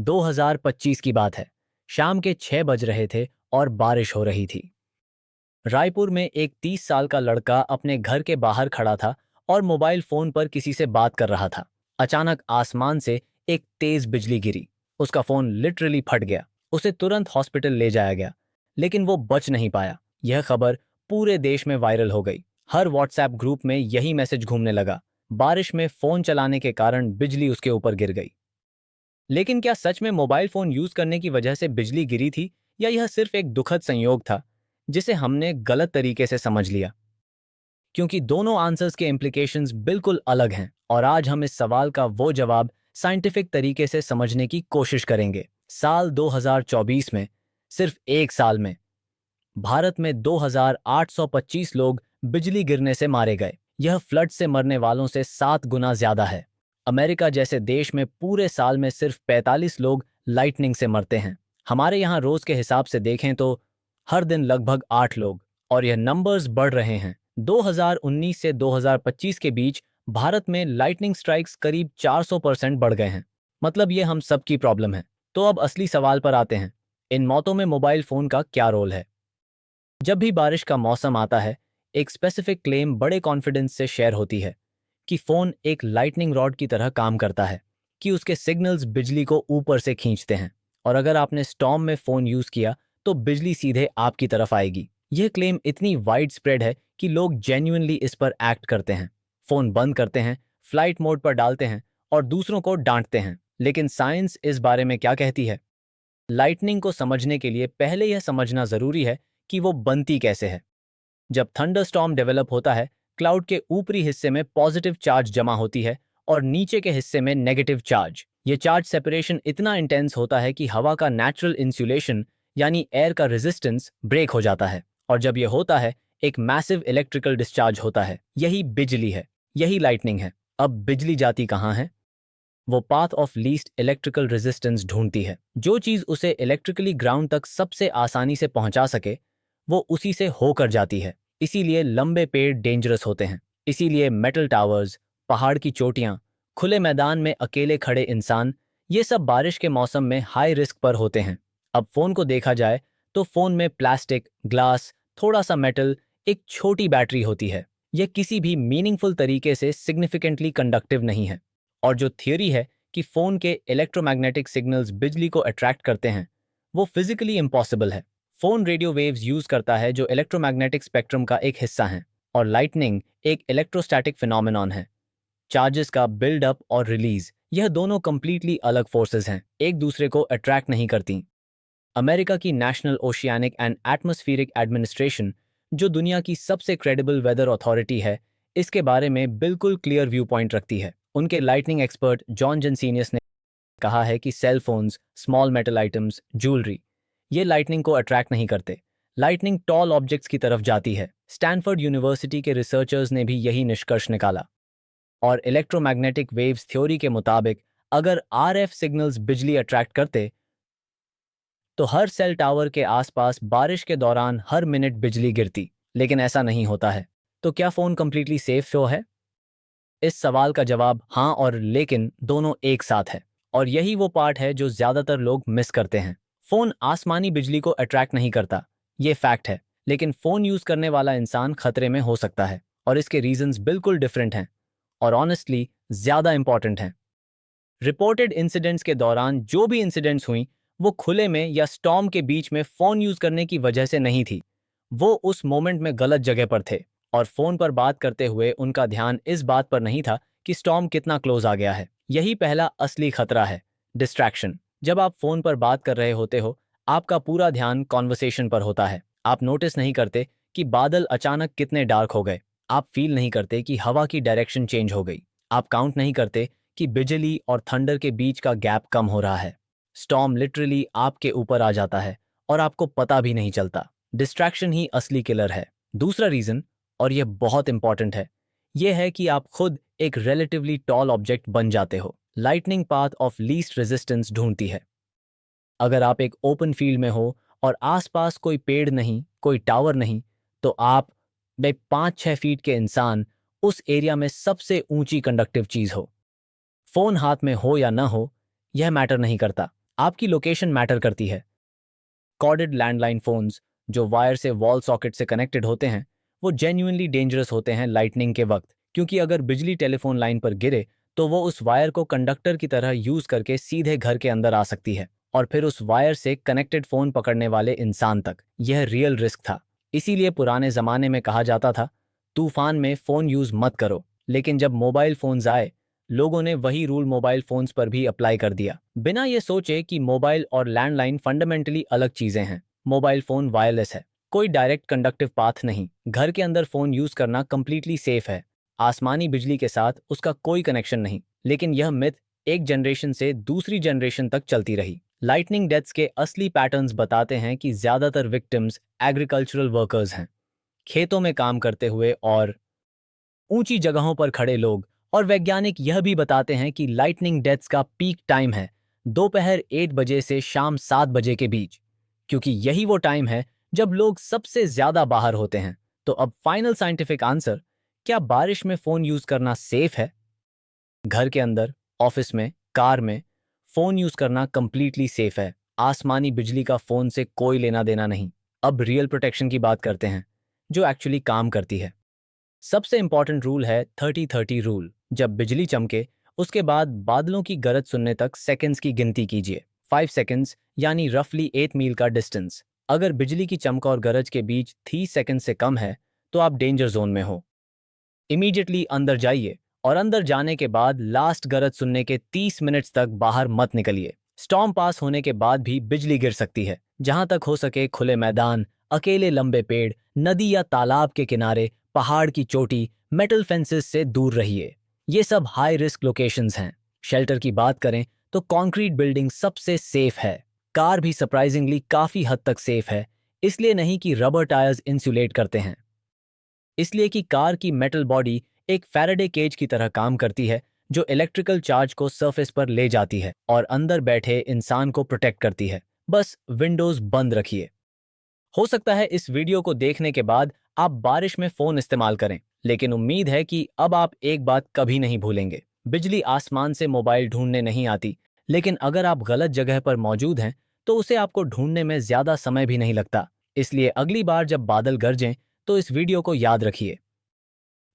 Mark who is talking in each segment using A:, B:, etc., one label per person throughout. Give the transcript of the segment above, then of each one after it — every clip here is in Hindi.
A: 2025 की बात है। शाम के 6 बज रहे थे और बारिश हो रही थी। रायपुर में एक 30 साल का लड़का अपने घर के बाहर खड़ा था और मोबाइल फोन पर किसी से बात कर रहा था। अचानक आसमान से एक तेज बिजली गिरी। उसका फोन लिटरली फट गया। उसे तुरंत हॉस्पिटल ले जाया गया, लेकिन वो बच नहीं पाया। यह खबर पूरे देश में वायरल हो गई। हर व्हाट्सएप ग्रुप में यही मैसेज घूमने लगा। बारिश में फोन चलाने के कारण बिजली उसके ऊपर गिर गई। लेकिन क्या सच में मोबाइल फोन यूज करने की वजह से बिजली गिरी थी, या यह सिर्फ एक दुखद संयोग था जिसे हमने गलत तरीके से समझ लिया? क्योंकि दोनों आंसर्स के इम्प्लीकेशंस बिल्कुल अलग हैं, और आज हम इस सवाल का वो जवाब साइंटिफिक तरीके से समझने की कोशिश करेंगे। साल 2024 में, सिर्फ एक साल में, भारत में 2825 लोग बिजली गिरने से मारे गए। यह फ्लड से मरने वालों से 7 गुना ज्यादा है। अमेरिका जैसे देश में पूरे साल में सिर्फ 45 लोग लाइटनिंग से मरते हैं। हमारे यहाँ रोज के हिसाब से देखें तो हर दिन लगभग 8 लोग, और यह नंबर्स बढ़ रहे हैं। 2019 से 2025 के बीच भारत में लाइटनिंग स्ट्राइक्स करीब 400% बढ़ गए हैं। मतलब ये हम सब की प्रॉब्लम है। तो अब असली सवाल पर आते हैं। इन मौतों में मोबाइल फोन का क्या रोल है? जब भी बारिश का मौसम आता है, एक स्पेसिफिक क्लेम बड़े कॉन्फिडेंस से शेयर होती है कि फोन एक लाइटनिंग रॉड की तरह काम करता है, कि उसके सिग्नल्स बिजली को ऊपर से खींचते हैं, और अगर आपने स्टॉर्म में फोन यूज किया तो बिजली सीधे आपकी तरफ आएगी। यह क्लेम इतनी वाइड स्प्रेड है कि लोग जेन्युइनली इस पर एक्ट करते हैं। फोन बंद करते हैं, फ्लाइट मोड पर डालते हैं और दूसरों को डांटते हैं। लेकिन साइंस इस बारे में क्या कहती है? लाइटनिंग को समझने के लिए पहले यह समझना जरूरी है कि वो बनती कैसे है। जब थंडरस्टॉर्म डेवलप होता है, क्लाउड के ऊपरी हिस्से में पॉजिटिव चार्ज जमा होती है और नीचे के हिस्से में नेगेटिव चार्ज। ये चार्ज सेपरेशन इतना इंटेंस होता है कि हवा का नेचुरल इंसुलेशन, यानी एयर का रेजिस्टेंस, ब्रेक हो जाता है। और जब यह होता है, एक मैसिव इलेक्ट्रिकल डिस्चार्ज होता है। यही बिजली है, यही लाइटनिंग है। अब बिजली जाती कहाँ है? वो path of least electrical resistance ढूंढती है। जो चीज उसे इलेक्ट्रिकली ग्राउंड तक सबसे आसानी से पहुंचा सके, वो उसी से होकर जाती है। इसीलिए लंबे पेड़ डेंजरस होते हैं। इसीलिए मेटल टावर्स, पहाड़ की चोटियां, खुले मैदान में अकेले खड़े इंसान, ये सब बारिश के मौसम में हाई रिस्क पर होते हैं। अब फोन को देखा जाए तो फोन में प्लास्टिक, ग्लास, थोड़ा सा मेटल, एक छोटी बैटरी होती है। यह किसी भी मीनिंगफुल तरीके से सिग्निफिकेंटली कंडक्टिव नहीं है। और जो थियोरी है कि फोन के इलेक्ट्रोमैग्नेटिक सिग्नल्स बिजली को अट्रैक्ट करते हैं, वो फिजिकली इम्पॉसिबल है। फोन रेडियो वेव्स यूज करता है जो इलेक्ट्रोमैग्नेटिक स्पेक्ट्रम का एक हिस्सा है, और लाइटनिंग एक इलेक्ट्रोस्टैटिक फिनोमेनॉन है। चार्जेस का बिल्डअप और रिलीज, यह दोनों कंप्लीटली अलग फोर्सेस हैं, एक दूसरे को अट्रैक्ट नहीं करती। अमेरिका की national oceanic and atmospheric administration, जो दुनिया की सबसे क्रेडिबल वेदर अथॉरिटी है, इसके बारे में बिल्कुल क्लियर व्यू पॉइंट रखती है। उनके लाइटनिंग एक्सपर्ट जॉन जेनसीनियस ने कहा है कि cell phones, small metal items, jewellery, ये लाइटनिंग को अट्रैक्ट नहीं करते। लाइटनिंग टॉल ऑब्जेक्ट्स की तरफ जाती है। स्टैनफोर्ड यूनिवर्सिटी के रिसर्चर्स ने भी यही निष्कर्ष निकाला। और इलेक्ट्रोमैग्नेटिक वेव्स थ्योरी के मुताबिक, अगर आरएफ सिग्नल्स बिजली अट्रैक्ट करते, तो हर सेल टावर के आसपास बारिश के दौरान हर मिनट बिजली गिरती। लेकिन ऐसा नहीं होता है। तो क्या फोन कंप्लीटली सेफ शो है? इस सवाल का जवाब हाँ और लेकिन दोनों एक साथ है। और यही वो पार्ट है जो ज्यादातर लोग मिस करते हैं। फोन आसमानी बिजली को अट्रैक्ट नहीं करता, ये फैक्ट है। लेकिन फोन यूज करने वाला इंसान खतरे में हो सकता है, और इसके रीजंस बिल्कुल डिफरेंट हैं, और ऑनेस्टली ज्यादा इंपॉर्टेंट हैं। रिपोर्टेड इंसिडेंट्स के दौरान जो भी इंसिडेंट्स हुई, वो खुले में या स्टॉर्म के बीच में फोन यूज करने की वजह से नहीं थी। वो उस मोमेंट में गलत जगह पर थे, और फोन पर बात करते हुए उनका ध्यान इस बात पर नहीं था कि स्टॉर्म कितना क्लोज आ गया है। यही पहला असली खतरा है, डिस्ट्रैक्शन। जब आप फोन पर बात कर रहे होते हो, आपका पूरा ध्यान कॉन्वर्सेशन पर होता है। आप नोटिस नहीं करते कि बादल अचानक कितने डार्क हो गए। आप फील नहीं करते कि हवा की डायरेक्शन चेंज हो गई। आप काउंट नहीं करते कि बिजली और थंडर के बीच का गैप कम हो रहा है। स्टॉर्म लिटरली आपके ऊपर आ जाता है और आपको पता भी नहीं चलता। डिस्ट्रैक्शन ही असली किलर है। दूसरा रीजन, और यह बहुत इंपॉर्टेंट है, यह है कि आप खुद एक रिलेटिवली टॉल ऑब्जेक्ट बन जाते हो। Lightning path of least resistance ढूंढती है। अगर आप एक ओपन फील्ड में हो और आसपास कोई पेड़ नहीं, कोई टावर नहीं, तो आप 5-6 फीट के इंसान उस एरिया में सबसे ऊंची कंडक्टिव चीज हो। फोन हाथ में हो या ना हो, यह मैटर नहीं करता। आपकी लोकेशन मैटर करती है। कॉर्डेड लैंडलाइन फोन्स जो वायर से वॉल सॉकेट से कनेक्टेड होते हैं, वो जेन्युइनली डेंजरस होते हैं लाइटनिंग के वक्त, क्योंकि अगर बिजली टेलीफोन लाइन पर गिरे तो वो उस वायर को कंडक्टर की तरह यूज करके सीधे घर के अंदर आ सकती है और फिर उस वायर से कनेक्टेड फोन पकड़ने वाले इंसान तक। यह रियल रिस्क था। इसीलिए पुराने जमाने में कहा जाता था, तूफान में फोन यूज मत करो। लेकिन जब मोबाइल फोन्स आए, लोगों ने वही रूल मोबाइल फोन्स पर भी अप्लाई कर दिया, बिना ये सोचे कि मोबाइल और लैंडलाइन फंडामेंटली अलग चीजें हैं। मोबाइल फोन वायरलेस है, कोई डायरेक्ट कंडक्टिव पाथ नहीं। घर के अंदर फोन यूज करना कंप्लीटली सेफ है। आसमानी बिजली के साथ उसका कोई कनेक्शन नहीं। लेकिन यह मिथ एक जनरेशन से दूसरी जनरेशन तक चलती रही। लाइटनिंग डेथ्स के असली पैटर्न्स बताते हैं कि ज्यादातर विक्टिम्स एग्रीकल्चरल वर्कर्स हैं, खेतों में काम करते हुए और ऊंची जगहों पर खड़े लोग। और वैज्ञानिक यह भी बताते हैं कि लाइटनिंग डेथ्स का पीक टाइम है दोपहर 8 बजे से शाम 7 बजे के बीच, क्योंकि यही वो टाइम है जब लोग सबसे ज्यादा बाहर होते हैं। तो अब फाइनल साइंटिफिक आंसर, क्या बारिश में फोन यूज करना सेफ है? घर के अंदर, ऑफिस में, कार में फोन यूज करना कंप्लीटली सेफ है। आसमानी बिजली का फोन से कोई लेना देना नहीं। अब रियल प्रोटेक्शन की बात करते हैं, जो एक्चुअली काम करती है। सबसे इंपॉर्टेंट रूल है 30-30 रूल। जब बिजली चमके, उसके बाद बादलों की गरज सुनने तक सेकंड्स की गिनती कीजिए। 5 सेकंड्स यानी रफली 8 मील का डिस्टेंस। अगर बिजली की चमक और गरज के बीच 3 सेकंड से कम है तो आप डेंजर जोन में हो। इमीडिएटली अंदर जाइए और अंदर जाने के बाद लास्ट गरज सुनने के 30 मिनट्स तक बाहर मत निकलिए। स्टॉर्म पास होने के बाद भी बिजली गिर सकती है। जहां तक हो सके खुले मैदान, अकेले लंबे पेड़, नदी या तालाब के किनारे, पहाड़ की चोटी, मेटल फेंसेस से दूर रहिए। ये सब हाई रिस्क लोकेशंस हैं। शेल्टर की बात करें तो कंक्रीट बिल्डिंग सबसे सेफ है। कार भी सरप्राइजिंगली काफी हद तक सेफ है, इसलिए नहीं कि रबर टायर्स इंसुलेट करते हैं, इसलिए कि कार की मेटल बॉडी एक फैराडे केज की तरह काम करती है, जो इलेक्ट्रिकल चार्ज को सरफेस पर ले जाती है और अंदर बैठे इंसान को प्रोटेक्ट करती है। बस विंडोज बंद रखिए। हो सकता है इस वीडियो को देखने के बाद आप बारिश में फोन इस्तेमाल करें, लेकिन उम्मीद है कि अब आप एक बात कभी नहीं भूलेंगे, बिजली आसमान से मोबाइल ढूंढने नहीं आती। लेकिन अगर आप गलत जगह पर मौजूद हैं तो उसे आपको ढूंढने में ज्यादा समय भी नहीं लगता। इसलिए अगली बार जब बादल गरजें तो इस वीडियो को याद रखिए।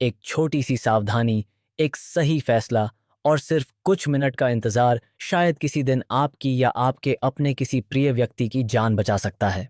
A: एक छोटी सी सावधानी, एक सही फैसला और सिर्फ कुछ मिनट का इंतजार शायद किसी दिन आपकी या आपके अपने किसी प्रिय व्यक्ति की जान बचा सकता है।